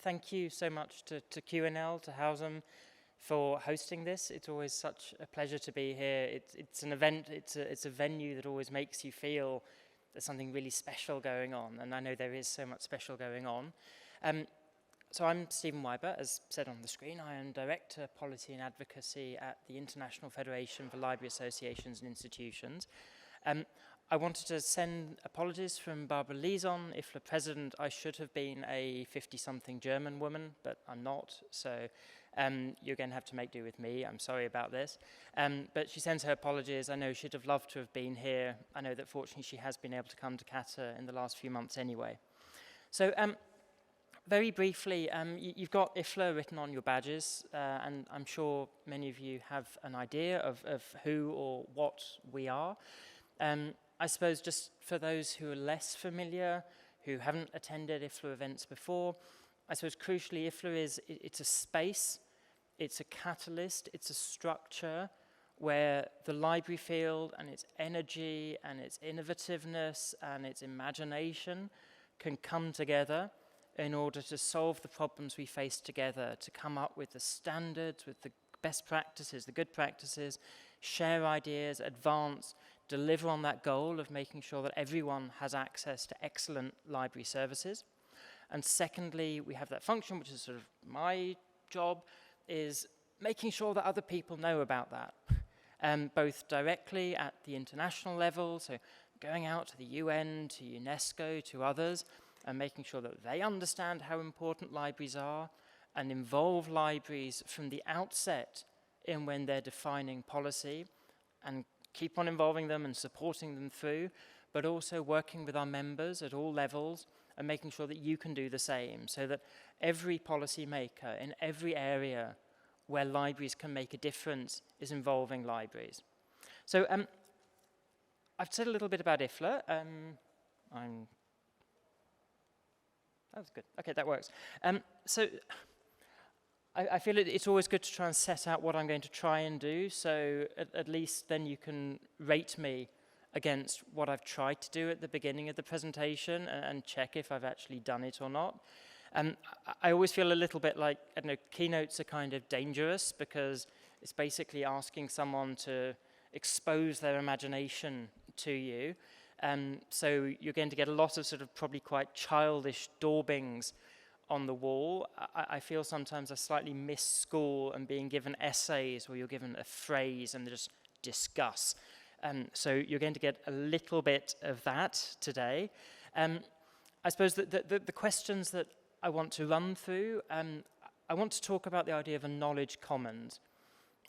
thank you so much to QNL, to Housem, for hosting this. It's always such a pleasure to be here. It's an event, it's a venue that always makes you feel there's something really special going on, and I know there is so much special going on. So I'm Stephen Wyber, as said on the screen. I am Director Policy and Advocacy at the International Federation for Library Associations and Institutions. I wanted to send apologies from Barbara Liesson, IFLA President. I should have been a 50-something German woman, but I'm not, so you're going to have to make do with me. I'm sorry about this. But she sends her apologies. I know she'd have loved to have been here. I know that fortunately she has been able to come to Qatar in the last few months anyway. So very briefly, you've got IFLA written on your badges, and I'm sure many of you have an idea of who or what we are. I suppose just for those who are less familiar, who haven't attended IFLA events before, I suppose crucially IFLA it's a space, it's a catalyst, it's a structure where the library field and its energy and its innovativeness and its imagination can come together in order to solve the problems we face together, to come up with the standards, with the best practices, the good practices, share ideas, advance, deliver on that goal of making sure that everyone has access to excellent library services. And secondly, we have that function, which is sort of my job, is making sure that other people know about that, both directly at the international level, so going out to the UN, to UNESCO, to others, and making sure that they understand how important libraries are and involve libraries from the outset in when they're defining policy and keep on involving them and supporting them through, but also working with our members at all levels and making sure that you can do the same so that every policy maker in every area where libraries can make a difference is involving libraries. So I've said a little bit about IFLA. That was good. Okay, that works. So I feel it's always good to try and set out what I'm going to try and do, so at least then you can rate me against what I've tried to do at the beginning of the presentation and check if I've actually done it or not. I always feel a little bit like, I don't know, keynotes are kind of dangerous because it's basically asking someone to expose their imagination to you. So you're going to get a lot of sort of probably quite childish daubings on the wall. I feel sometimes I slightly miss school and being given essays where you're given a phrase and just discuss. So you're going to get a little bit of that today. I suppose that the questions that I want to run through, I want to talk about the idea of a knowledge commons.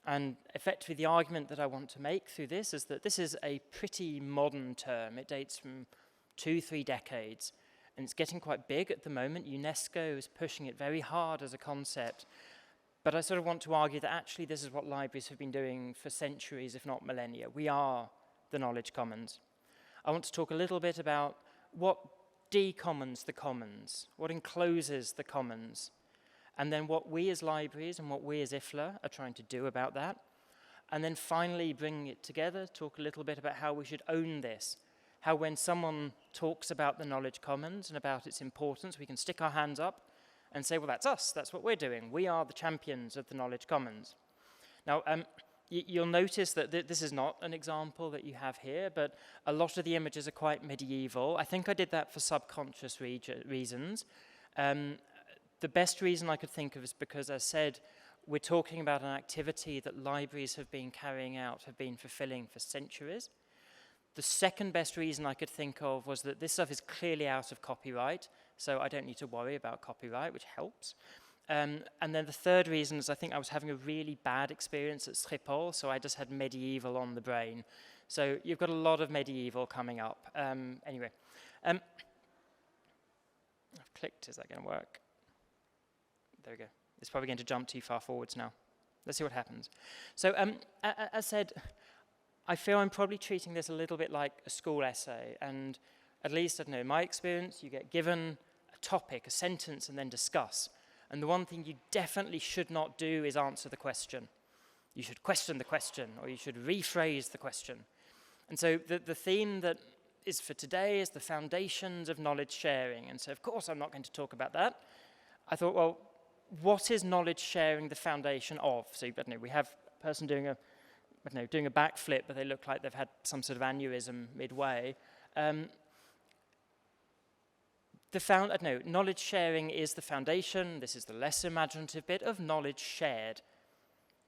And effectively the argument that I want to make through this is that this is a pretty modern term. It dates from 2-3 decades. And it's getting quite big at the moment. UNESCO is pushing it very hard as a concept. But I sort of want to argue that actually this is what libraries have been doing for centuries, if not millennia. We are the knowledge commons. I want to talk a little bit about what decommons the commons, what encloses the commons, and then what we as libraries and what we as IFLA are trying to do about that. And then finally bringing it together, talk a little bit about how we should own this. How when someone talks about the knowledge commons and about its importance, we can stick our hands up and say, well, that's us, that's what we're doing. We are the champions of the knowledge commons. Now, you'll notice that this is not an example that you have here, but a lot of the images are quite medieval. I think I did that for subconscious reasons. The best reason I could think of is because I said we're talking about an activity that libraries have been carrying out, have been fulfilling for centuries. The second best reason I could think of was that this stuff is clearly out of copyright, so I don't need to worry about copyright, which helps. And then the third reason is I think I was having a really bad experience at Schiphol, so I just had medieval on the brain. So you've got a lot of medieval coming up. Anyway, I've clicked, is that going to work? There we go. It's probably going to jump too far forwards now. Let's see what happens. So as said, I feel I'm probably treating this a little bit like a school essay, and at least, I don't know, in my experience, you get given a topic, a sentence, and then discuss. And the one thing you definitely should not do is answer the question. You should question the question, or you should rephrase the question. And so the theme that is for today is the foundations of knowledge sharing. And so, of course, I'm not going to talk about that. I thought, well, what is knowledge sharing the foundation of? So, I don't know, we have a person doing a backflip, but they look like they've had some sort of aneurysm midway. Knowledge sharing is the foundation. This is the less imaginative bit of knowledge shared.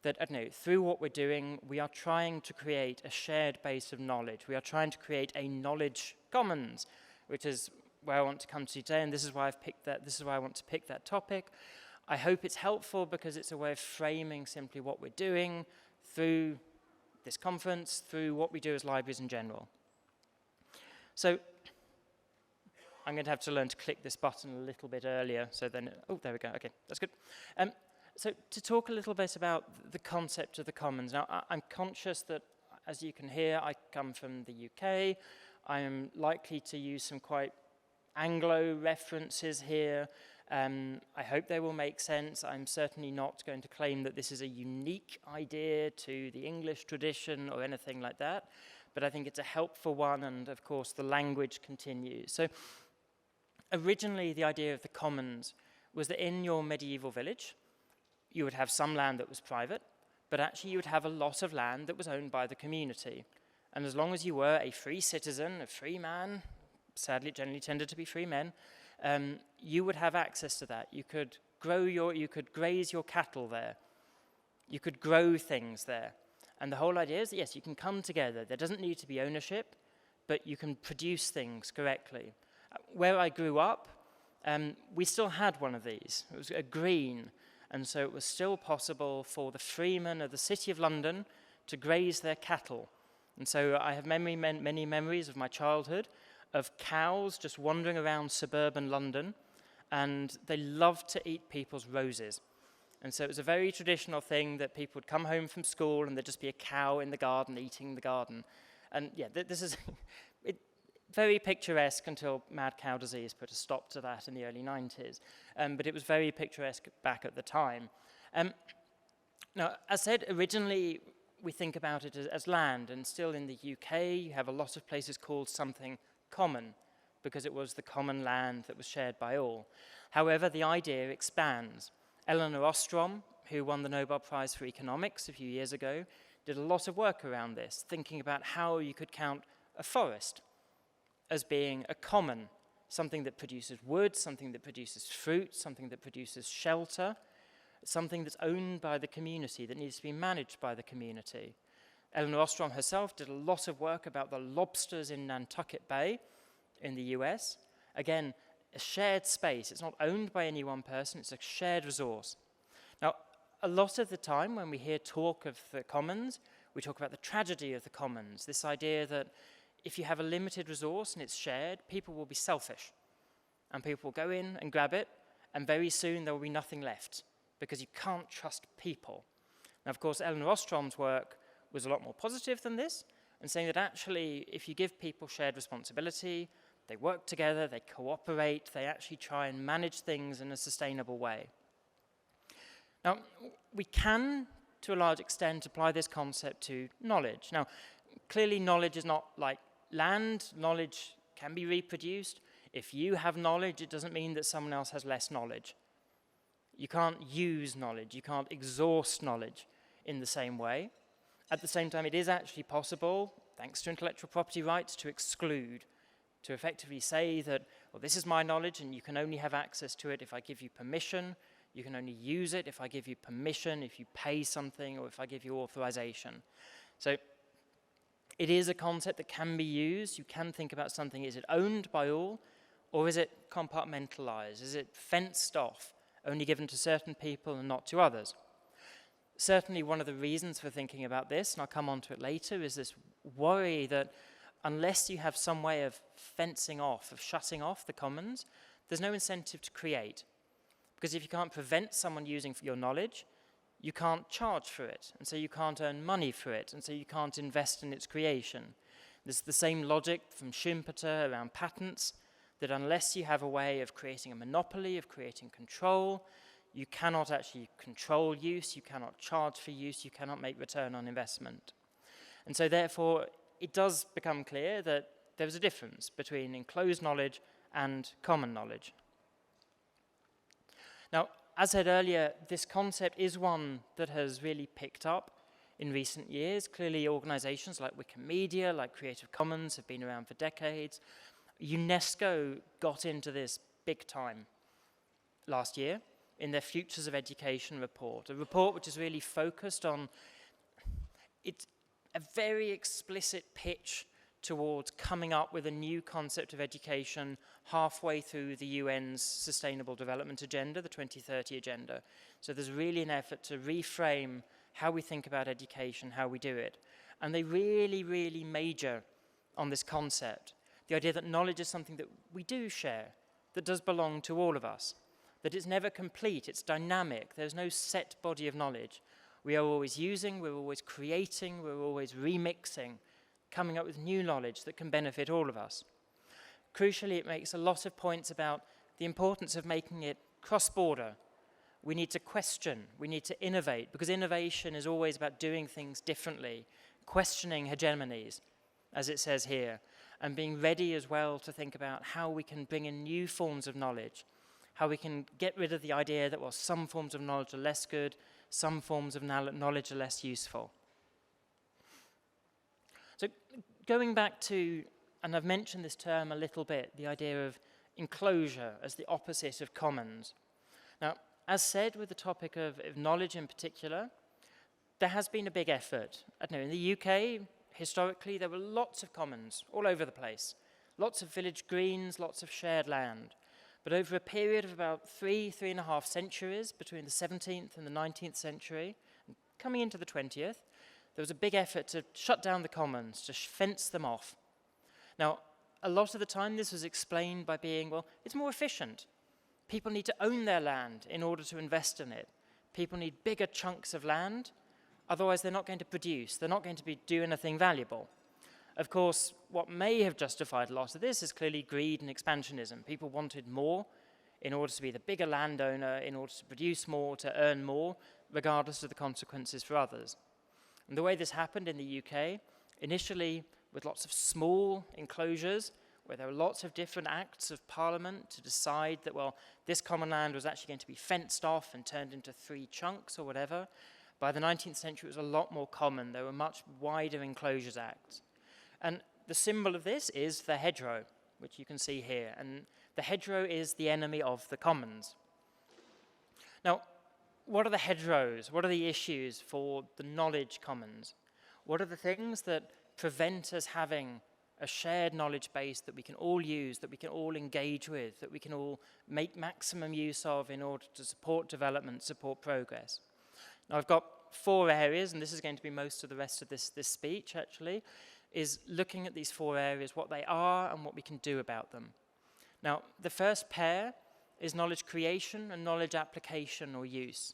That, through what we're doing, we are trying to create a shared base of knowledge. We are trying to create a knowledge commons, which is where I want to come to today, and this is why I've picked that. This is why I want to pick that topic. I hope it's helpful because it's a way of framing simply what we're doing through this conference, through what we do as libraries in general. So I'm going to have to learn to click this button a little bit earlier, so then, oh, there we go, okay, that's good. So to talk a little bit about the concept of the commons. Now, I'm conscious that, as you can hear, I come from the UK. I am likely to use some quite Anglo references here. I hope they will make sense. I'm certainly not going to claim that this is a unique idea to the English tradition or anything like that, but I think it's a helpful one, and of course the language continues. So originally the idea of the commons was that in your medieval village, you would have some land that was private, but actually you would have a lot of land that was owned by the community. And as long as you were a free citizen, a free man, sadly it generally tended to be free men, you would have access to that. You could graze your cattle there. You could grow things there. And the whole idea is that, yes, you can come together. There doesn't need to be ownership, but you can produce things correctly. Where I grew up, we still had one of these. It was a green. And so it was still possible for the freemen of the City of London to graze their cattle. And so I have many memories of my childhood of cows just wandering around suburban London, and they loved to eat people's roses. And so it was a very traditional thing that people would come home from school and there'd just be a cow in the garden eating the garden. And yeah, this is very picturesque until mad cow disease put a stop to that in the early 90s. But it was very picturesque back at the time. Now, as said, originally we think about it as land, and still in the UK you have a lot of places called something common, because it was the common land that was shared by all. However, the idea expands. Elinor Ostrom, who won the Nobel Prize for Economics a few years ago, did a lot of work around this, thinking about how you could count a forest as being a common, something that produces wood, something that produces fruit, something that produces shelter, something that's owned by the community, that needs to be managed by the community. Elinor Ostrom herself did a lot of work about the lobsters in Nantucket Bay in the US. Again, a shared space. It's not owned by any one person, it's a shared resource. Now, a lot of the time when we hear talk of the commons, we talk about the tragedy of the commons, this idea that if you have a limited resource and it's shared, people will be selfish. And people will go in and grab it, and very soon there will be nothing left, because you can't trust people. Now, of course, Elinor Ostrom's work was a lot more positive than this, and saying that actually, if you give people shared responsibility, they work together, they cooperate, they actually try and manage things in a sustainable way. Now, we can, to a large extent, apply this concept to knowledge. Now, clearly knowledge is not like land. Knowledge can be reproduced. If you have knowledge, it doesn't mean that someone else has less knowledge. You can't use knowledge. You can't exhaust knowledge in the same way. At the same time, it is actually possible, thanks to intellectual property rights, to exclude, to effectively say that, well, this is my knowledge and you can only have access to it if I give you permission. You can only use it if I give you permission, if you pay something, or if I give you authorization. So it is a concept that can be used. You can think about something, is it owned by all, or is it compartmentalized? Is it fenced off, only given to certain people and not to others? Certainly one of the reasons for thinking about this, and I'll come on to it later, is this worry that unless you have some way of fencing off, of shutting off the commons, there's no incentive to create. Because if you can't prevent someone using your knowledge, you can't charge for it, and so you can't earn money for it, and so you can't invest in its creation. There's the same logic from Schumpeter around patents, that unless you have a way of creating a monopoly, of creating control, you cannot actually control use, you cannot charge for use, you cannot make return on investment. And so therefore, it does become clear that there's a difference between enclosed knowledge and common knowledge. Now, as said earlier, this concept is one that has really picked up in recent years. Clearly, organizations like Wikimedia, like Creative Commons have been around for decades. UNESCO got into this big time last year in their Futures of Education report, a report which is really focused on, it's a very explicit pitch towards coming up with a new concept of education halfway through the UN's Sustainable Development Agenda, the 2030 Agenda. So there's really an effort to reframe how we think about education, how we do it. And they really, really major on this concept, the idea that knowledge is something that we do share, that does belong to all of us, that it's never complete, it's dynamic, there's no set body of knowledge. We are always using, we're always creating, we're always remixing, coming up with new knowledge that can benefit all of us. Crucially, it makes a lot of points about the importance of making it cross-border. We need to question, we need to innovate, because innovation is always about doing things differently, questioning hegemonies, as it says here, and being ready as well to think about how we can bring in new forms of knowledge, how we can get rid of the idea that, well, some forms of knowledge are less good, some forms of knowledge are less useful. So going back to, and I've mentioned this term a little bit, the idea of enclosure as the opposite of commons. Now, as said with the topic of knowledge in particular, there has been a big effort. I don't know, in the UK, historically, there were lots of commons all over the place, lots of village greens, lots of shared land. But over a period of about 3.5 centuries, between the 17th and the 19th century, coming into the 20th, there was a big effort to shut down the commons, to fence them off. Now, a lot of the time this was explained by being, well, it's more efficient. People need to own their land in order to invest in it. People need bigger chunks of land, otherwise they're not going to produce, they're not going to do anything valuable. Of course, what may have justified a lot of this is clearly greed and expansionism. People wanted more in order to be the bigger landowner, in order to produce more, to earn more, regardless of the consequences for others. And the way this happened in the UK, initially with lots of small enclosures, where there were lots of different acts of parliament to decide that, well, this common land was actually going to be fenced off and turned into 3 chunks or whatever. By the 19th century, it was a lot more common. There were much wider enclosures acts. And the symbol of this is the hedgerow, which you can see here. And the hedgerow is the enemy of the commons. Now, what are the hedgerows? What are the issues for the knowledge commons? What are the things that prevent us having a shared knowledge base that we can all use, that we can all engage with, that we can all make maximum use of in order to support development, support progress? Now, I've got 4 areas, and this is going to be most of the rest of this speech, actually, is looking at these 4 areas, what they are and what we can do about them. Now, the first pair is knowledge creation and knowledge application or use.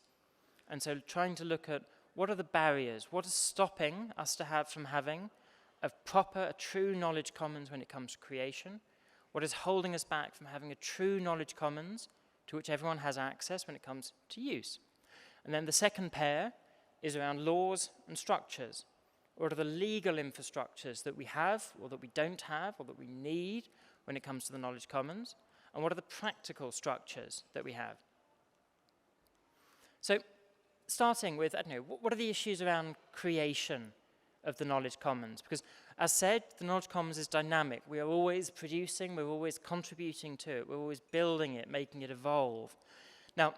And so trying to look at what are the barriers, what is stopping us from having a true knowledge commons when it comes to creation, what is holding us back from having a true knowledge commons to which everyone has access when it comes to use. And then the second pair is around laws and structures. What are the legal infrastructures that we have, or that we don't have, or that we need when it comes to the knowledge commons? And what are the practical structures that we have? So, starting with, I don't know, what are the issues around creation of the knowledge commons? Because, as said, the knowledge commons is dynamic. We are always producing, we're always contributing to it, we're always building it, making it evolve. Now,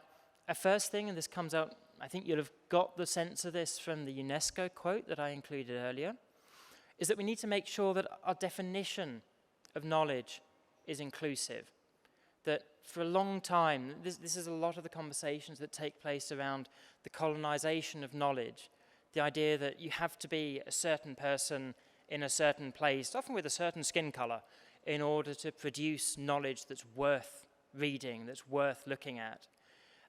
a first thing, and this comes out, I think you'll have got the sense of this from the UNESCO quote that I included earlier, is that we need to make sure that our definition of knowledge is inclusive. That for a long time, this is a lot of the conversations that take place around the colonization of knowledge, the idea that you have to be a certain person in a certain place, often with a certain skin color, in order to produce knowledge that's worth reading, that's worth looking at.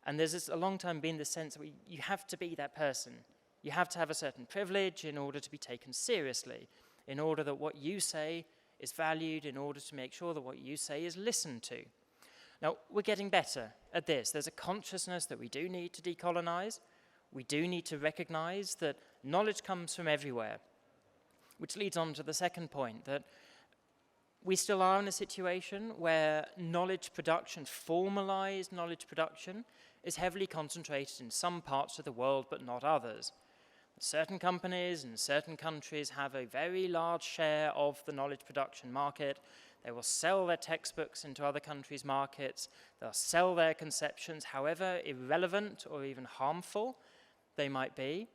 And there's a long time been the sense that you have to be that person. You have to have a certain privilege in order to be taken seriously, in order that what you say is valued, in order to make sure that what you say is listened to. Now, we're getting better at this. There's a consciousness that we do need to decolonize. We do need to recognize that knowledge comes from everywhere, which leads on to the second point, that we still are in a situation where knowledge production, formalized knowledge production, is heavily concentrated in some parts of the world but not others. Certain companies in certain countries have a very large share of the knowledge production market. They will sell their textbooks into other countries' markets. They'll sell their conceptions, however irrelevant or even harmful they might be.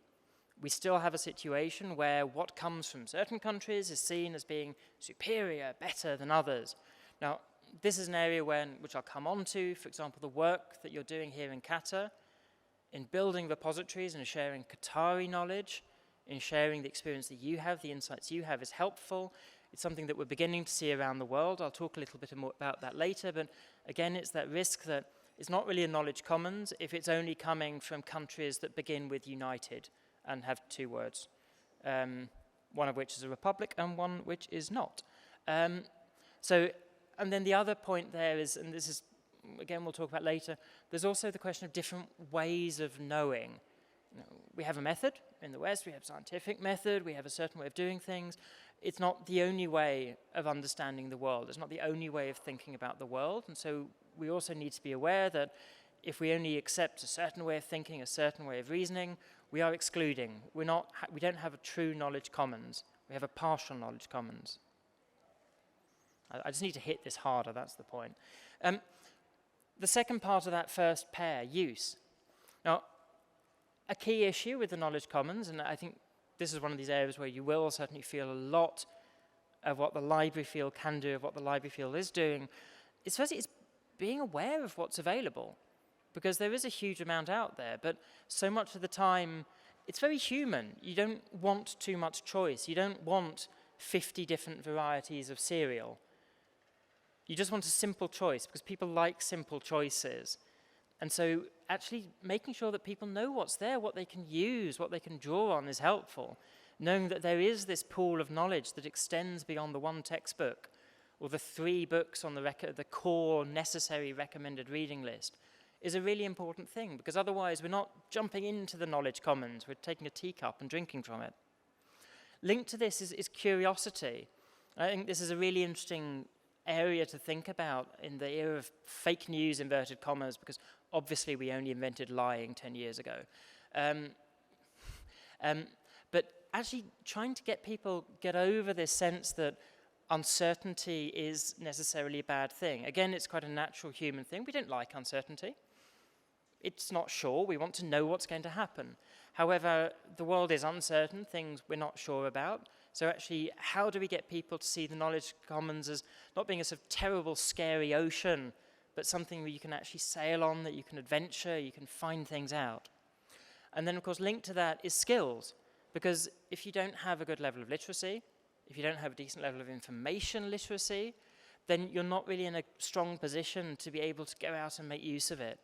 We still have a situation where what comes from certain countries is seen as being superior, better than others. Now, this is an area which I'll come on to, for example, the work that you're doing here in Qatar, in building repositories and sharing Qatari knowledge, in sharing the experience that you have, the insights you have is helpful. It's something that we're beginning to see around the world. I'll talk a little bit more about that later, but again, it's that risk that it's not really a knowledge commons if it's only coming from countries that begin with United and have two words, one of which is a republic and one which is not. And then the other point there is, and this is, again, we'll talk about later, there's also the question of different ways of knowing. You know, we have a method in the West, we have scientific method, we have a certain way of doing things. It's not the only way of understanding the world. It's not the only way of thinking about the world. And so we also need to be aware that if we only accept a certain way of thinking, a certain way of reasoning, we are excluding. We don't have a true knowledge commons. We have a partial knowledge commons. I just need to hit this harder, that's the point. The second part of that first pair, use. Now, a key issue with the knowledge commons, and I think this is one of these areas where you will certainly feel a lot of what the library field can do, of what the library field is doing, is firstly, it's being aware of what's available. Because there is a huge amount out there, but so much of the time, it's very human. You don't want too much choice. You don't want 50 different varieties of cereal. You just want a simple choice, because people like simple choices. And so actually making sure that people know what's there, what they can use, what they can draw on is helpful. Knowing that there is this pool of knowledge that extends beyond the one textbook, or the 3 books on the core necessary recommended reading list, is a really important thing, because otherwise we're not jumping into the knowledge commons, we're taking a teacup and drinking from it. Linked to this is curiosity. I think this is a really interesting area to think about in the era of fake news, inverted commas, because obviously we only invented lying 10 years ago. But actually trying to get over this sense that uncertainty is necessarily a bad thing. Again, it's quite a natural human thing. We don't like uncertainty. It's not sure. We want to know what's going to happen. However, the world is uncertain, things we're not sure about. So actually, how do we get people to see the knowledge commons as not being a sort of terrible, scary ocean, but something where you can actually sail on, that you can adventure, you can find things out? And then, of course, linked to that is skills. Because if you don't have a good level of literacy, if you don't have a decent level of information literacy, then you're not really in a strong position to be able to go out and make use of it.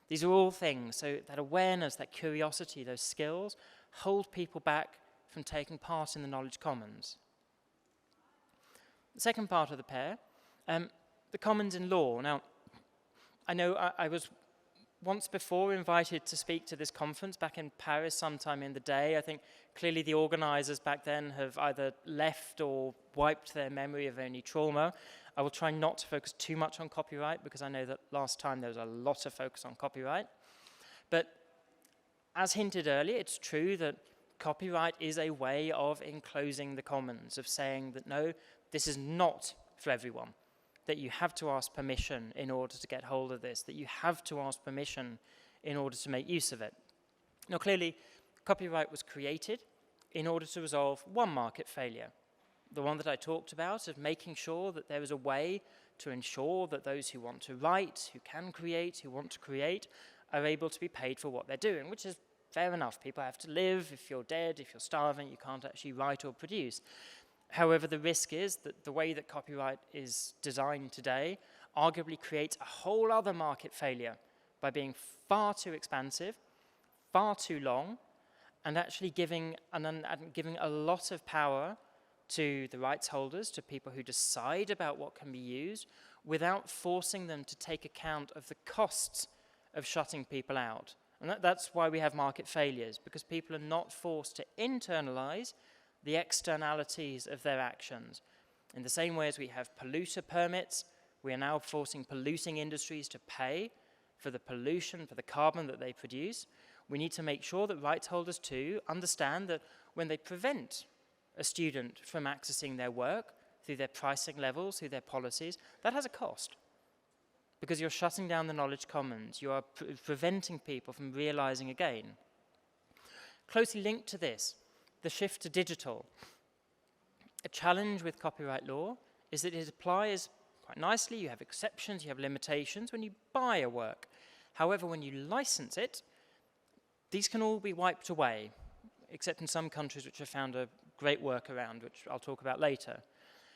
These are all things, so that awareness, that curiosity, those skills, hold people back from taking part in the knowledge commons. The second part of the pair, the commons in law. Now, I know I was once before invited to speak to this conference back in Paris sometime in the day. I think clearly the organizers back then have either left or wiped their memory of any trauma. I will try not to focus too much on copyright, because I know that last time there was a lot of focus on copyright. But as hinted earlier, it's true that copyright is a way of enclosing the commons, of saying that no, this is not for everyone, that you have to ask permission in order to get hold of this, that you have to ask permission in order to make use of it. Now clearly, copyright was created in order to resolve one market failure, the one that I talked about, of making sure that there is a way to ensure that those who want to write, who can create, who want to create, are able to be paid for what they're doing, which is fair enough. People have to live. If you're dead, if you're starving, you can't actually write or produce. However, the risk is that the way that copyright is designed today arguably creates a whole other market failure by being far too expansive, far too long, and actually giving a lot of power to the rights holders, to people who decide about what can be used, without forcing them to take account of the costs of shutting people out. And that's why we have market failures, because people are not forced to internalize the externalities of their actions. In the same way as we have polluter permits, we are now forcing polluting industries to pay for the pollution, for the carbon that they produce. We need to make sure that rights holders too understand that when they prevent a student from accessing their work through their pricing levels, through their policies, that has a cost. Because you're shutting down the knowledge commons, you are preventing people from realizing a gain. Closely linked to this, the shift to digital. A challenge with copyright law is that it applies quite nicely. You have exceptions, you have limitations when you buy a work. However, when you license it, these can all be wiped away, except in some countries which have found a great workaround, which I'll talk about later.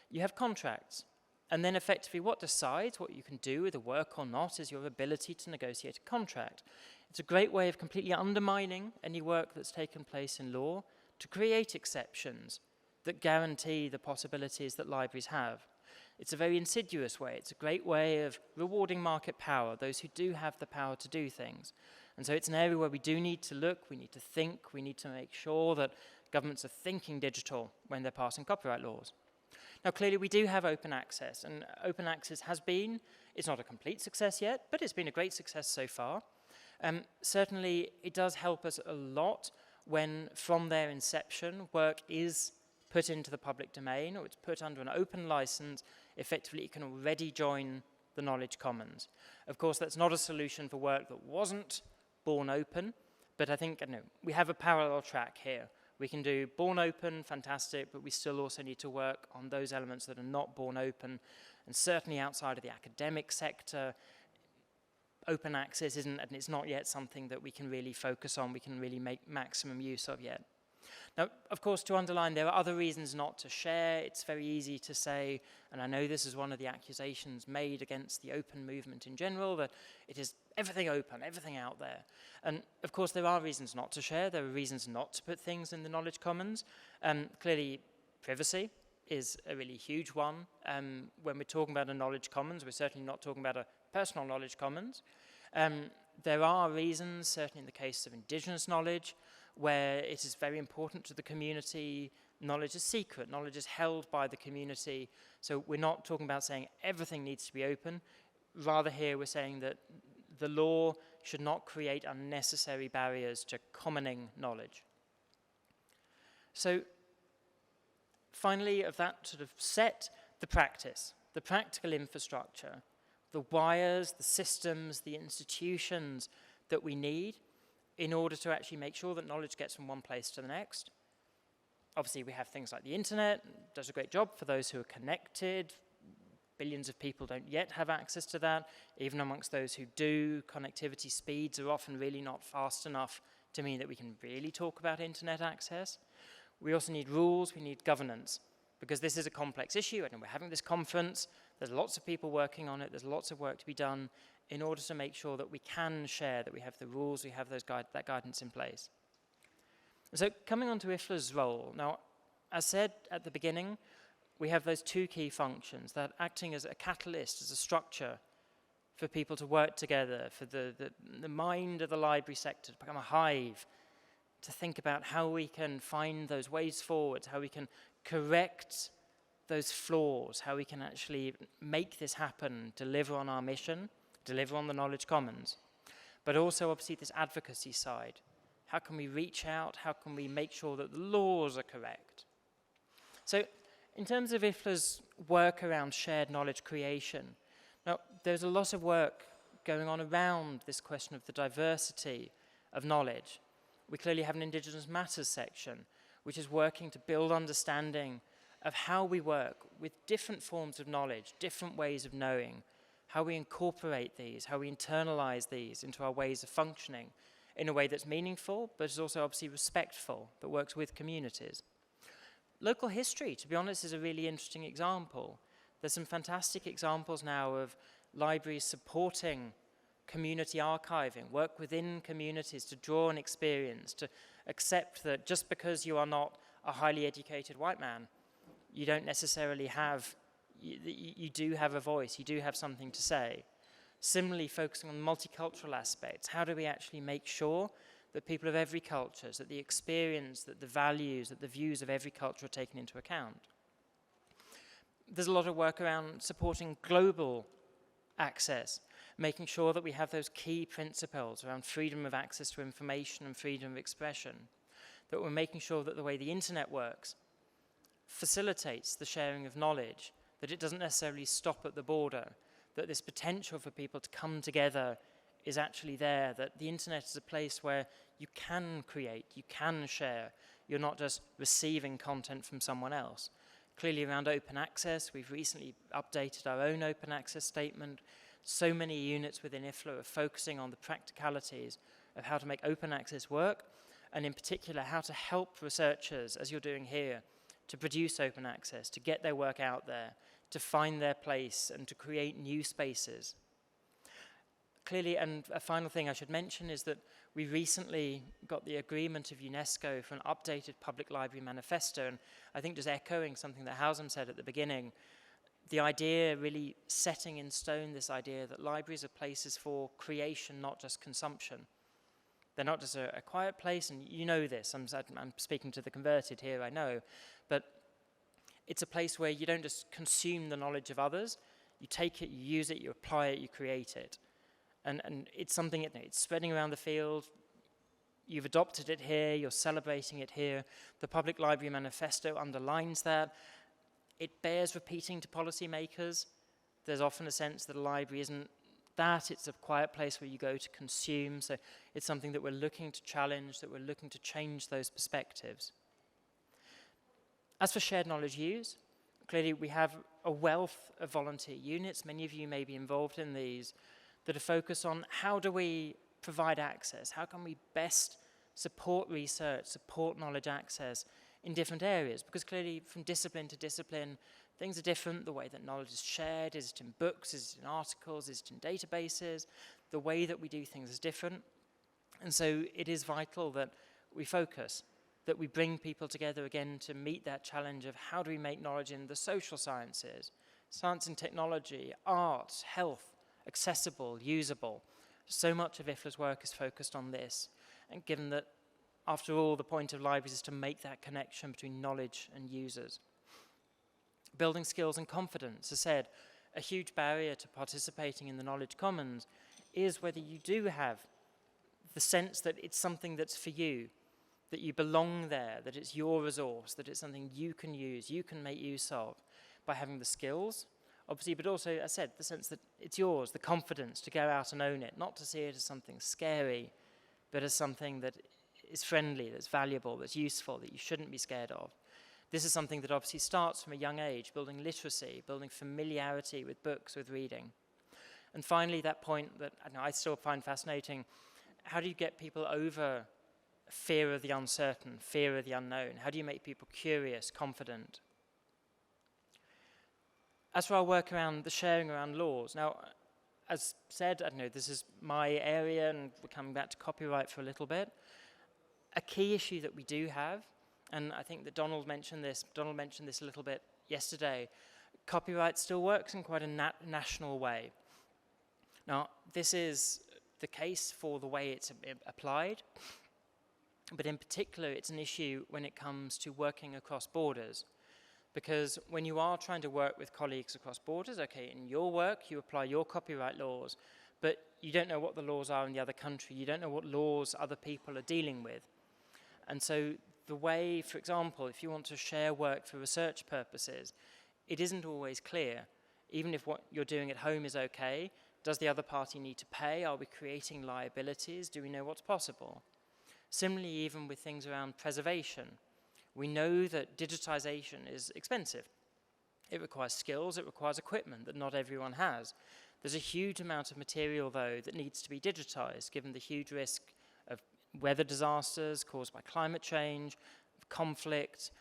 You have contracts, and then effectively what decides what you can do with a work or not is your ability to negotiate a contract. It's a great way of completely undermining any work that's taken place in law to create exceptions that guarantee the possibilities that libraries have. It's a very insidious way. It's a great way of rewarding market power, those who do have the power to do things. And so it's an area where we do need to look, we need to think, we need to make sure that governments are thinking digital when they're passing copyright laws. Now, clearly, we do have open access, and open access has been, it's not a complete success yet, but it's been a great success so far. Certainly, it does help us a lot when, from their inception, work is put into the public domain, or it's put under an open license. Effectively, it can already join the knowledge commons. Of course, that's not a solution for work that wasn't born open, but I think we have a parallel track here. We can do born open, fantastic, but we still also need to work on those elements that are not born open, and certainly outside of the academic sector, open access isn't, and it's not yet something that we can really focus on, we can really make maximum use of yet. Now, of course, to underline, there are other reasons not to share. It's very easy to say, and I know this is one of the accusations made against the open movement in general, that it is everything open, everything out there. And of course, there are reasons not to share. There are reasons not to put things in the knowledge commons. Clearly, privacy is a really huge one. When we're talking about a knowledge commons, we're certainly not talking about a personal knowledge commons. There are reasons, certainly in the case of indigenous knowledge, where it is very important to the community. Knowledge is secret, knowledge is held by the community. So we're not talking about saying everything needs to be open. Rather here we're saying that the law should not create unnecessary barriers to commoning knowledge. So finally, of that sort of set, the practice, the practical infrastructure, the wires, the systems, the institutions that we need in order to actually make sure that knowledge gets from one place to the next. Obviously, we have things like the internet, does a great job for those who are connected. Billions of people don't yet have access to that. Even amongst those who do, connectivity speeds are often really not fast enough to mean that we can really talk about internet access. We also need rules, we need governance, because this is a complex issue, and we're having this conference, there's lots of people working on it, there's lots of work to be done in order to make sure that we can share, that we have the rules, we have that guidance in place. So coming on to IFLA's role, now, as said at the beginning, we have those two key functions, that acting as a catalyst, as a structure for people to work together, for the mind of the library sector to become a hive, to think about how we can find those ways forward, how we can correct those flaws, how we can actually make this happen, deliver on our mission, deliver on the knowledge commons. But also, obviously, this advocacy side. How can we reach out? How can we make sure that the laws are correct? So, in terms of IFLA's work around shared knowledge creation, now, there's a lot of work going on around this question of the diversity of knowledge. We clearly have an Indigenous Matters section, which is working to build understanding of how we work with different forms of knowledge, different ways of knowing, how we incorporate these, how we internalize these into our ways of functioning in a way that's meaningful, but is also obviously respectful, that works with communities. Local history, to be honest, is a really interesting example. There's some fantastic examples now of libraries supporting community archiving, work within communities to draw on experience, to accept that just because you are not a highly educated white man, you don't necessarily have, you do have a voice, you do have something to say. Similarly, focusing on multicultural aspects, how do we actually make sure that people of every culture, that the experience, that the values, that the views of every culture are taken into account? There's a lot of work around supporting global access. making sure that we have those key principles around freedom of access to information and freedom of expression, that we're making sure that the way the internet works facilitates the sharing of knowledge, that it doesn't necessarily stop at the border, that this potential for people to come together is actually there, that the internet is a place where you can create, you can share, you're not just receiving content from someone else. Clearly around open access, we've recently updated our own open access statement. So many units within IFLA are focusing on the practicalities of how to make open access work, and in particular how to help researchers, as you're doing here, to produce open access, to get their work out there, to find their place and to create new spaces. Clearly, and a final thing I should mention is that we recently got the agreement of UNESCO for an updated public library manifesto, and I think just echoing something that Hausam said at the beginning, the idea really setting in stone this idea that libraries are places for creation, not just consumption. They're not just a quiet place, and you know this, I'm speaking to the converted here, I know, but it's a place where you don't just consume the knowledge of others, you take it, you use it, you apply it, you create it. And it's something, it's spreading around the field, you've adopted it here, you're celebrating it here. The Public Library Manifesto underlines that. It bears repeating to policymakers. There's often a sense that a library isn't that, it's a quiet place where you go to consume, so it's something that we're looking to challenge, that we're looking to change those perspectives. As for shared knowledge use, clearly we have a wealth of volunteer units, many of you may be involved in these, that are focused on how do we provide access, how can we best support research, support knowledge access in different areas, because clearly from discipline to discipline, things are different, the way that knowledge is shared, is it in books, is it in articles, is it in databases, the way that we do things is different, and so it is vital that we focus, that we bring people together again to meet that challenge of how do we make knowledge in the social sciences, science and technology, art, health, accessible, usable. So much of IFLA's work is focused on this, and given that, after all, the point of libraries is to make that connection between knowledge and users. Building skills and confidence, as said, a huge barrier to participating in the knowledge commons is whether you do have the sense that it's something that's for you, that you belong there, that it's your resource, that it's something you can use, you can make use of, by having the skills, obviously, but also, as I said, the sense that it's yours, the confidence to go out and own it, not to see it as something scary, but as something that is friendly, that's valuable, that's useful, that you shouldn't be scared of. This is something that obviously starts from a young age, building literacy, building familiarity with books, with reading. And finally, that point that I still find fascinating, how do you get people over fear of the uncertain, fear of the unknown? How do you make people curious, confident? As for our work around the sharing around laws, now, as said, this is my area, and we're coming back to copyright for a little bit. A key issue that we do have, and I think that Donald mentioned this a little bit yesterday, copyright still works in quite a national way. Now, this is the case for the way it's applied, but in particular, it's an issue when it comes to working across borders. Because when you are trying to work with colleagues across borders, okay, in your work, you apply your copyright laws, but you don't know what the laws are in the other country. You don't know what laws other people are dealing with. And so the way, for example, if you want to share work for research purposes, it isn't always clear. Even if what you're doing at home is okay, does the other party need to pay? Are we creating liabilities? Do we know what's possible? Similarly, even with things around preservation. We know that digitization is expensive. It requires skills, it requires equipment that not everyone has. There's a huge amount of material, though, that needs to be digitized, given the huge risk of weather disasters caused by climate change, conflict.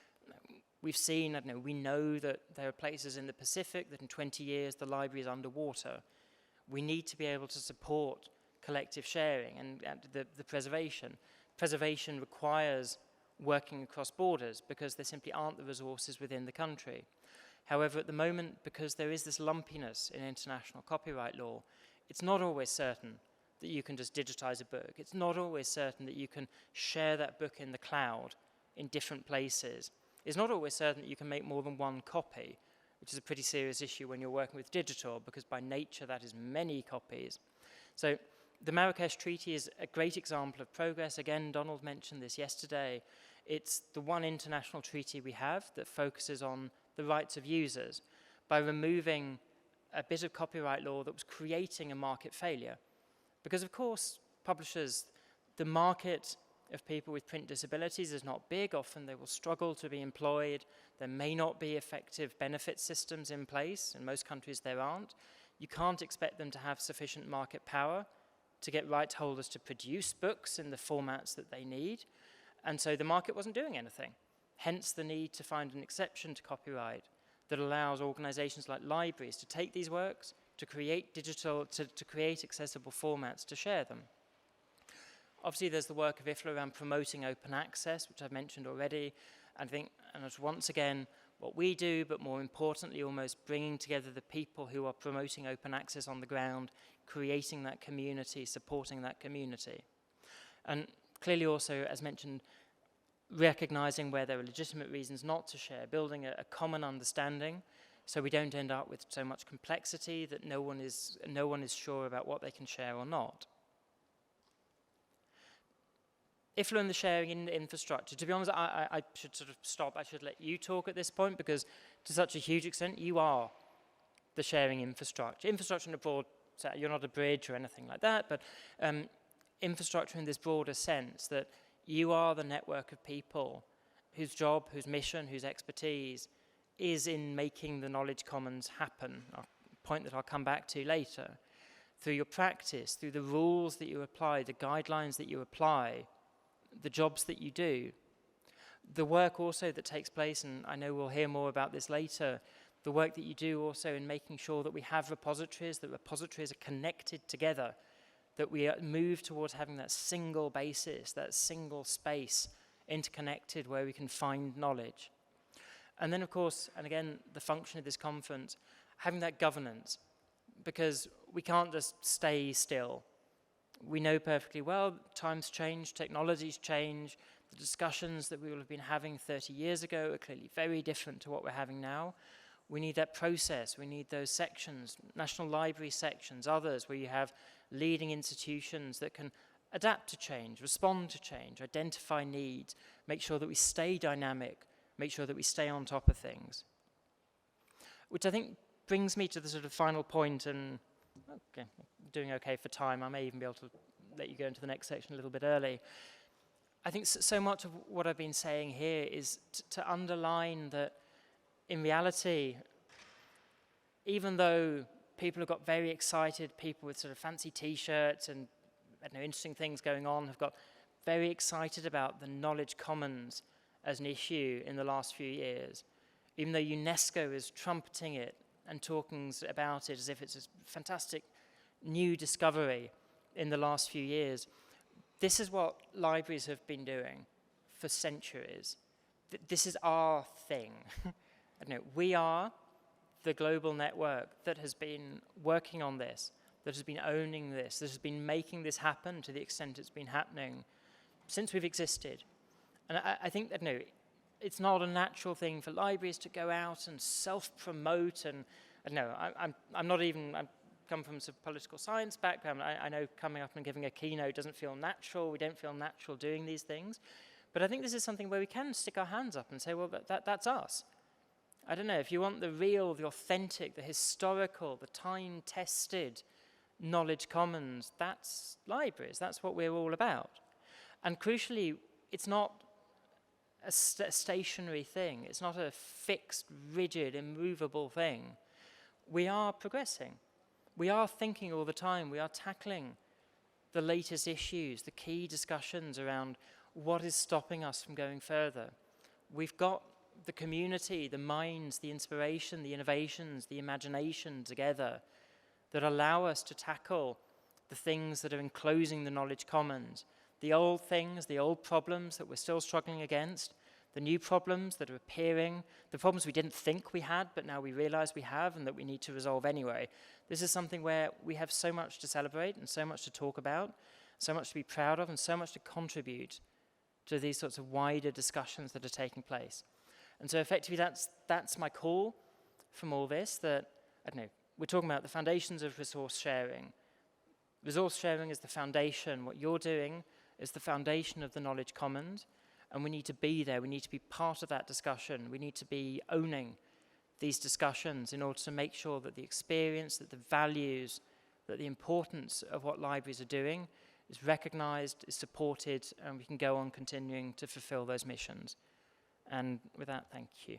We've seen, we know that there are places in the Pacific that in 20 years the library is underwater. We need to be able to support collective sharing and the preservation. Preservation requires working across borders because there simply aren't the resources within the country. However, at the moment, because there is this lumpiness in international copyright law, it's not always certain that you can just digitize a book. It's not always certain that you can share that book in the cloud in different places. It's not always certain that you can make more than one copy. which is a pretty serious issue when you're working with digital, because by nature that is many copies. So the Marrakesh Treaty is a great example of progress. Again, Donald mentioned this yesterday. It's the one international treaty we have that focuses on the rights of users by removing a bit of copyright law that was creating a market failure. Because of course, publishers, the market of people with print disabilities is not big. Often they will struggle to be employed. There may not be effective benefit systems in place. In most countries there aren't. You can't expect them to have sufficient market power to get rights holders to produce books in the formats that they need. And so the market wasn't doing anything. Hence the need to find an exception to copyright that allows organizations like libraries to take these works, to create to create accessible formats to share them. Obviously, there's the work of IFLA around promoting open access, which I've mentioned already. I think, and it's once again, what we do, but more importantly, almost bringing together the people who are promoting open access on the ground, creating that community, supporting that community. And clearly also, as mentioned, recognizing where there are legitimate reasons not to share, building a common understanding so we don't end up with so much complexity that no one is sure about what they can share or not. IFLA and the sharing in infrastructure. To be honest, I should sort of stop. I should let you talk at this point because to such a huge extent, you are the sharing infrastructure. Infrastructure in a broad sense, you're not a bridge or anything like that, but infrastructure in this broader sense that you are the network of people whose job, whose mission, whose expertise is in making the knowledge commons happen, a point that I'll come back to later. Through your practice, through the rules that you apply, the guidelines that you apply, the jobs that you do, the work also that takes place, and I know we'll hear more about this later, the work that you do also in making sure that we have repositories, that repositories are connected together, that we move towards having that single basis, that single space interconnected where we can find knowledge. And then of course, and again, the function of this conference, having that governance, because we can't just stay still. We know perfectly well times change, technologies change, the discussions that we will have been having 30 years ago are clearly very different to what we're having now. We need that process, we need those sections, national library sections, others where you have leading institutions that can adapt to change, respond to change, identify needs, make sure that we stay dynamic, make sure that we stay on top of things. Which I think brings me to the sort of final point, and okay, doing okay for time. I may even be able to let you go into the next section a little bit early. I think so much of what I've been saying here is to underline that in reality, even though people have got very excited, people with sort of fancy t-shirts and I don't know, interesting things going on have got very excited about the knowledge commons as an issue in the last few years, even though UNESCO is trumpeting it and talking about it as if it's a fantastic new discovery in the last few years. This is what libraries have been doing for centuries. This is our thing. I don't know, we are the global network that has been working on this, that has been owning this, that has been making this happen to the extent it's been happening since we've existed. And I think that, no, it's not a natural thing for libraries to go out and self-promote, and I don't know, I'm not even, I come from a political science background. I know coming up and giving a keynote doesn't feel natural. We don't feel natural doing these things. But I think this is something where we can stick our hands up and say, well, that's us. I don't know, if you want the real, the authentic, the historical, the time-tested knowledge commons, that's libraries. That's what we're all about. And crucially, it's not a stationary thing. It's not a fixed, rigid, immovable thing. We are progressing. We are thinking all the time. We are tackling the latest issues, the key discussions around what is stopping us from going further. We've got the community, the minds, the inspiration, the innovations, the imagination together that allow us to tackle the things that are enclosing the knowledge commons, the old things, the old problems that we're still struggling against, the new problems that are appearing, the problems we didn't think we had, but now we realize we have and that we need to resolve anyway. This is something where we have so much to celebrate and so much to talk about, so much to be proud of and so much to contribute to these sorts of wider discussions that are taking place. And so effectively that's my call. from all this that, I don't know, we're talking about the foundations of resource sharing. Resource sharing is the foundation. What you're doing is the foundation of the knowledge commons, and we need to be there. We need to be part of that discussion. We need to be owning these discussions in order to make sure that the experience, that the values, that the importance of what libraries are doing is recognized, is supported, and we can go on continuing to fulfill those missions. And with that, thank you.